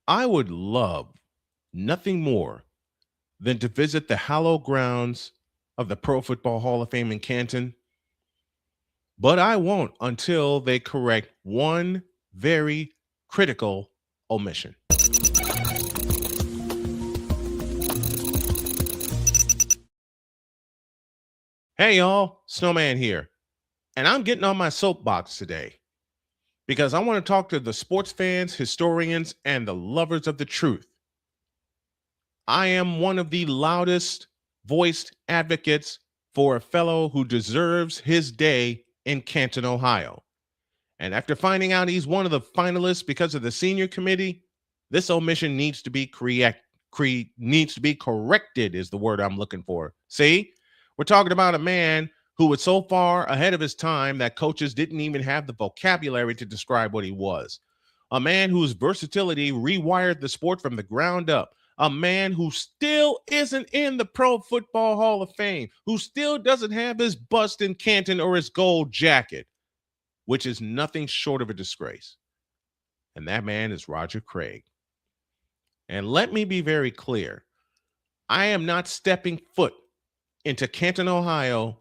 I would love nothing more than to visit the hallowed grounds of the Pro Football Hall of Fame in Canton, but I won't until they correct one very critical omission. Hey, y'all, Snowman here, and I'm getting on my soapbox today because I want to talk to the sports fans, historians, and the lovers of the truth. I am one of the loudest voiced advocates for a fellow who deserves his day in Canton, Ohio. And after finding out he's one of the finalists because of the senior committee, this omission needs to be needs to be corrected is the word I'm looking for. See? We're talking about a man who was so far ahead of his time that coaches didn't even have the vocabulary to describe what he was. A man whose versatility rewired the sport from the ground up. A man who still isn't in the Pro Football Hall of Fame, who still doesn't have his bust in Canton or his gold jacket, which is nothing short of a disgrace. And that man is Roger Craig. And let me be very clear, I am not stepping foot into Canton, Ohio,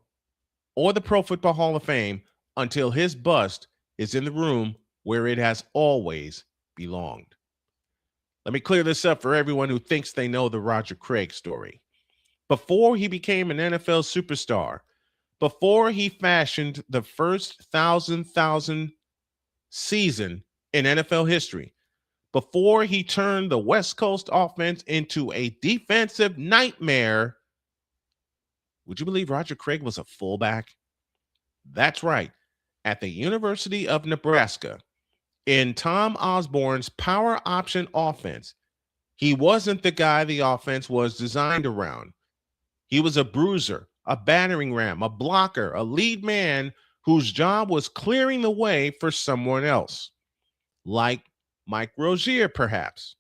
or the Pro Football Hall of Fame until his bust is in the room where it has always belonged. Let me clear this up for everyone who thinks they know the Roger Craig story. Before he became an NFL superstar, before he fashioned the first thousand season in NFL history, before he turned the West Coast offense into a defensive nightmare, would you believe Roger Craig was a fullback? That's right. At the University of Nebraska, in Tom Osborne's power option offense, he wasn't the guy the offense was designed around. He was a bruiser, a battering ram, a blocker, a lead man whose job was clearing the way for someone else, like Mike Rozier, perhaps.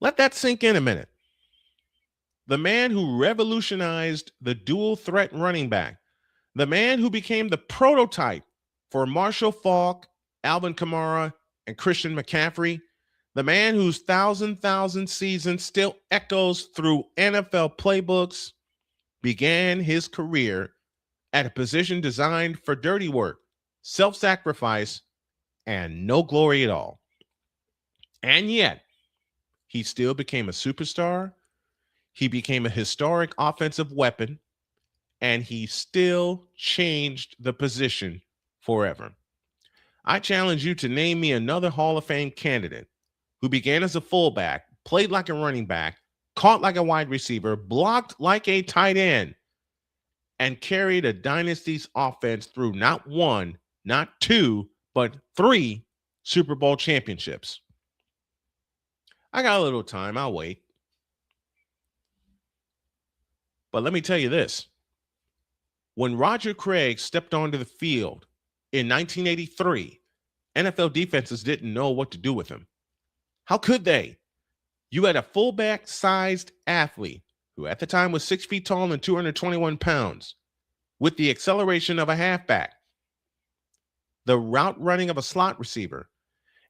Let that sink in a minute. The man who revolutionized the dual threat running back, the man who became the prototype for Marshall Faulk, Alvin Kamara, and Christian McCaffrey, the man whose thousand season still echoes through NFL playbooks, began his career at a position designed for dirty work, self-sacrifice, and no glory at all. And yet, he still became a superstar. He became a historic offensive weapon, and he still changed the position forever. I challenge you to name me another Hall of Fame candidate who began as a fullback, played like a running back, caught like a wide receiver, blocked like a tight end, and carried a dynasty's offense through not one, not two, but three Super Bowl championships. I got a little time. I'll wait. But let me tell you this. When Roger Craig stepped onto the field in 1983, NFL defenses didn't know what to do with him. How could they? You had a fullback-sized athlete who at the time was 6 feet tall and 221 pounds, with the acceleration of a halfback, the route running of a slot receiver,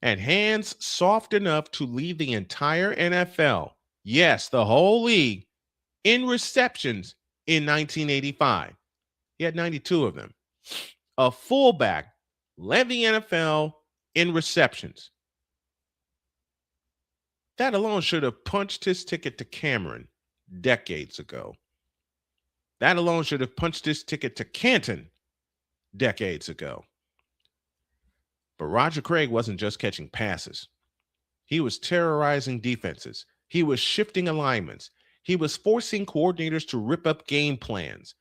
and hands soft enough to lead the entire NFL, yes, the whole league, in receptions in 1985. He had 92 of them. A fullback led the NFL in receptions. That alone should have punched his ticket to Cameron decades ago. That alone should have punched his ticket to Canton decades ago. But Roger Craig wasn't just catching passes. He was terrorizing defenses. He was shifting alignments. He was forcing coordinators to rip up game plans.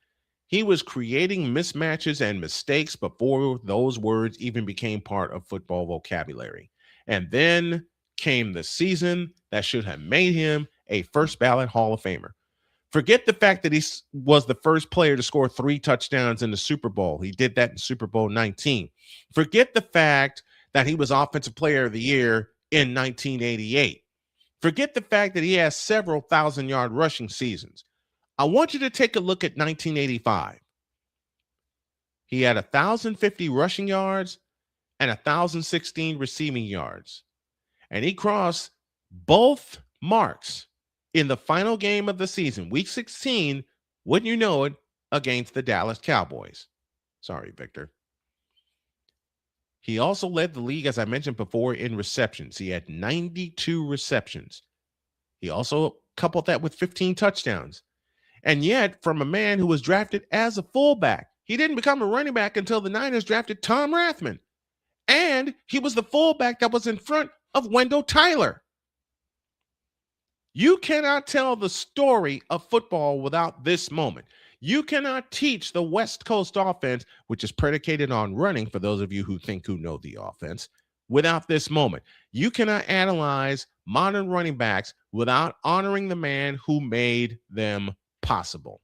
He was creating mismatches and mistakes before those words even became part of football vocabulary. And then came the season that should have made him a first ballot Hall of Famer. Forget the fact that he was the first player to score 3 touchdowns in the Super Bowl. He did that in Super Bowl 19. Forget the fact that he was Offensive Player of the Year in 1988. Forget the fact that he has several 1,000-yard rushing seasons. I want you to take a look at 1985. He had 1,050 rushing yards and 1,016 receiving yards. And he crossed both marks in the final game of the season, week 16, wouldn't you know it, against the Dallas Cowboys. Sorry, Victor. He also led the league, as I mentioned before, in receptions. He had 92 receptions. He also coupled that with 15 touchdowns. And yet, from a man who was drafted as a fullback, he didn't become a running back until the Niners drafted Tom Rathman. And he was the fullback that was in front of Wendell Tyler. You cannot tell the story of football without this moment. You cannot teach the West Coast offense, which is predicated on running, for those of you who know the offense, without this moment. You cannot analyze modern running backs without honoring the man who made them possible.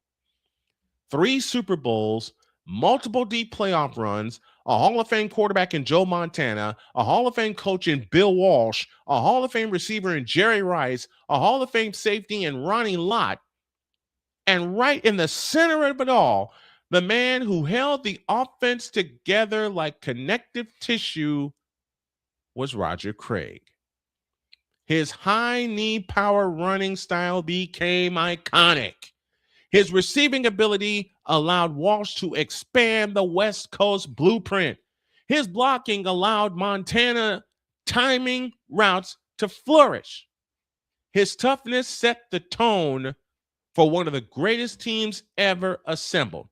3 Super Bowls, multiple deep playoff runs, a Hall of Fame quarterback in Joe Montana, a Hall of Fame coach in Bill Walsh, a Hall of Fame receiver in Jerry Rice, a Hall of Fame safety in Ronnie Lott, and right in the center of it all, the man who held the offense together like connective tissue was Roger Craig. His high knee power running style became iconic. His receiving ability allowed Walsh to expand the West Coast blueprint. His blocking allowed Montana timing routes to flourish. His toughness set the tone for one of the greatest teams ever assembled.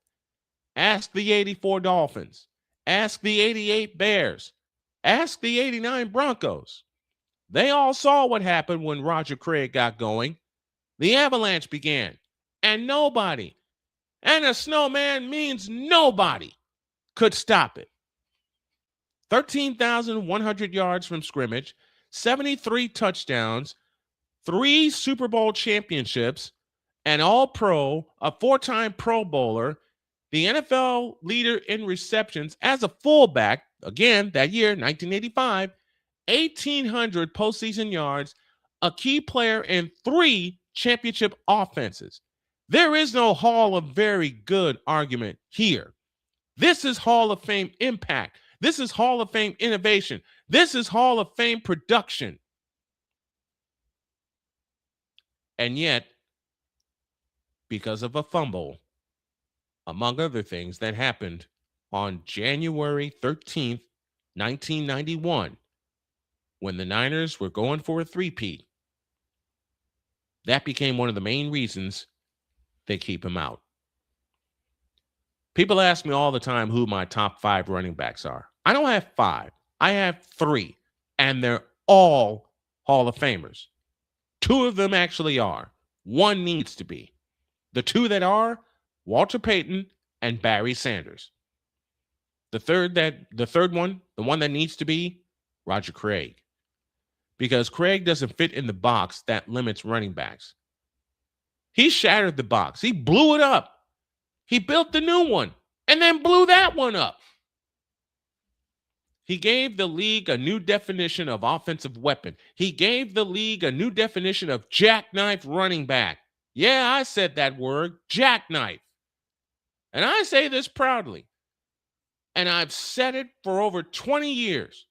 Ask the 84 Dolphins. Ask the 88 Bears. Ask the 89 Broncos. They all saw what happened when Roger Craig got going. The avalanche began, and nobody, and a snowman means nobody, could stop it. 13,100 yards from scrimmage, 73 touchdowns, 3 Super Bowl championships, an All-Pro, a 4-time Pro Bowler, the NFL leader in receptions as a fullback, again, that year, 1985, 1,800 postseason yards, a key player in 3 championship offenses. There is no Hall of Very Good argument here. This is Hall of Fame impact. This is Hall of Fame innovation. This is Hall of Fame production. And yet, because of a fumble, among other things that happened on January 13th, 1991, when the Niners were going for a three-peat, that became one of the main reasons they keep him out. People ask me all the time who my top 5 running backs are. I don't have 5. I have 3, and they're all Hall of Famers. 2 of them actually are. 1 needs to be. The 2 that are, Walter Payton and Barry Sanders. The third one, the one that needs to be, Roger Craig. Because Craig doesn't fit in the box that limits running backs. He shattered the box. He blew it up. He built the new one and then blew that one up. He gave the league a new definition of offensive weapon. He gave the league a new definition of jackknife running back. Yeah, I said that word, jackknife. And I say this proudly. And I've said it for over 20 years.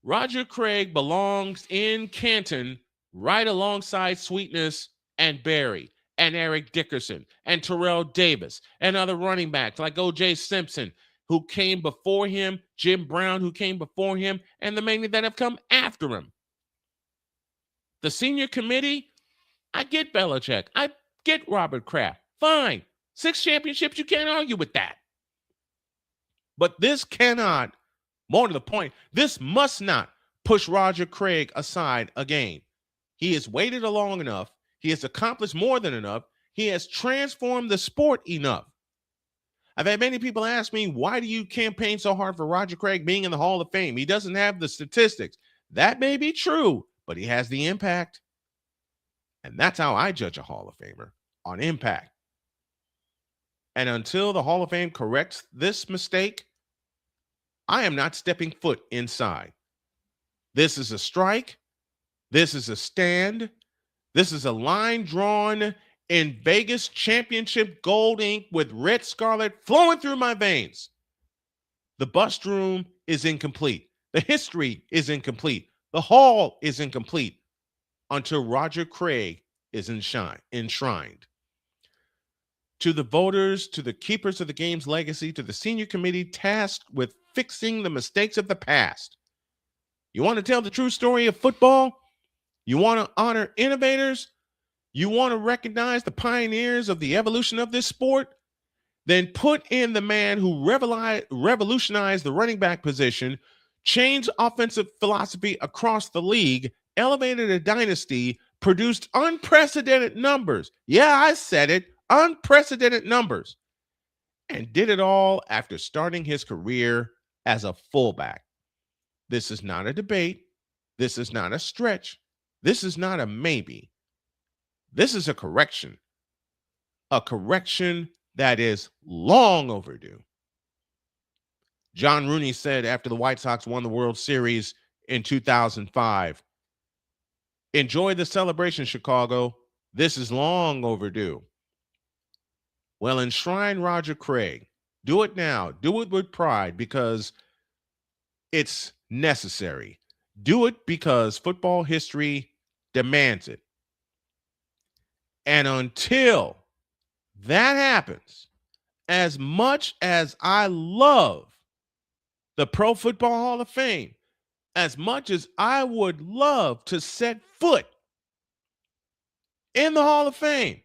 Roger Craig belongs in Canton right alongside Sweetness and Barry and Eric Dickerson and Terrell Davis and other running backs like O.J. Simpson, who came before him, Jim Brown, who came before him, and the many that have come after him. The senior committee, I get Belichick. I get Robert Kraft. Fine. 6 championships, you can't argue with that. But this cannot, more to the point, this must not push Roger Craig aside again. He has waited long enough. He has accomplished more than enough. He has transformed the sport enough. I've had many people ask me, why do you campaign so hard for Roger Craig being in the Hall of Fame? He doesn't have the statistics. That may be true, but he has the impact. And that's how I judge a Hall of Famer, on impact. And until the Hall of Fame corrects this mistake, I am not stepping foot inside. This is a strike. This is a stand. This is a line drawn in Vegas championship gold ink with red scarlet flowing through my veins. The bust room is incomplete. The history is incomplete. The hall is incomplete until Roger Craig is enshrined. To the voters, to the keepers of the game's legacy, to the senior committee tasked with fixing the mistakes of the past. You want to tell the true story of football? You want to honor innovators? You want to recognize the pioneers of the evolution of this sport? Then put in the man who revolutionized the running back position, changed offensive philosophy across the league, elevated a dynasty, produced unprecedented numbers. Yeah, I said it, unprecedented numbers, and did it all after starting his career as a fullback. This is not a debate. This is not a stretch. This is not a maybe. This is a correction that is long overdue. John Rooney said after the White Sox won the World Series in 2005, enjoy the celebration, Chicago. This is long overdue. Well, enshrine Roger Craig. Do it now. Do it with pride because it's necessary. Do it because football history demands it. And until that happens, as much as I love the Pro Football Hall of Fame, as much as I would love to set foot in the Hall of Fame,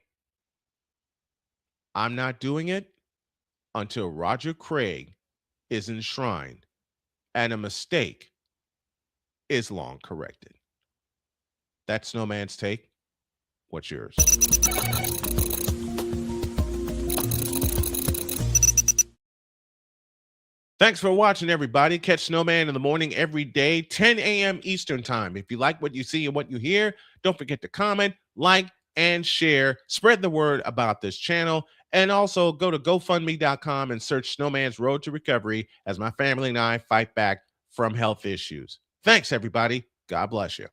I'm not doing it until Roger Craig is enshrined and a mistake is long corrected. That's Snowman's take. What's yours? Thanks for watching, everybody. Catch Snowman in the morning every day, 10 a.m. Eastern Time. If you like what you see and what you hear, don't forget to comment, like, and share. Spread the word about this channel. And also go to GoFundMe.com and search Snowman's Road to Recovery as my family and I fight back from health issues. Thanks, everybody. God bless you.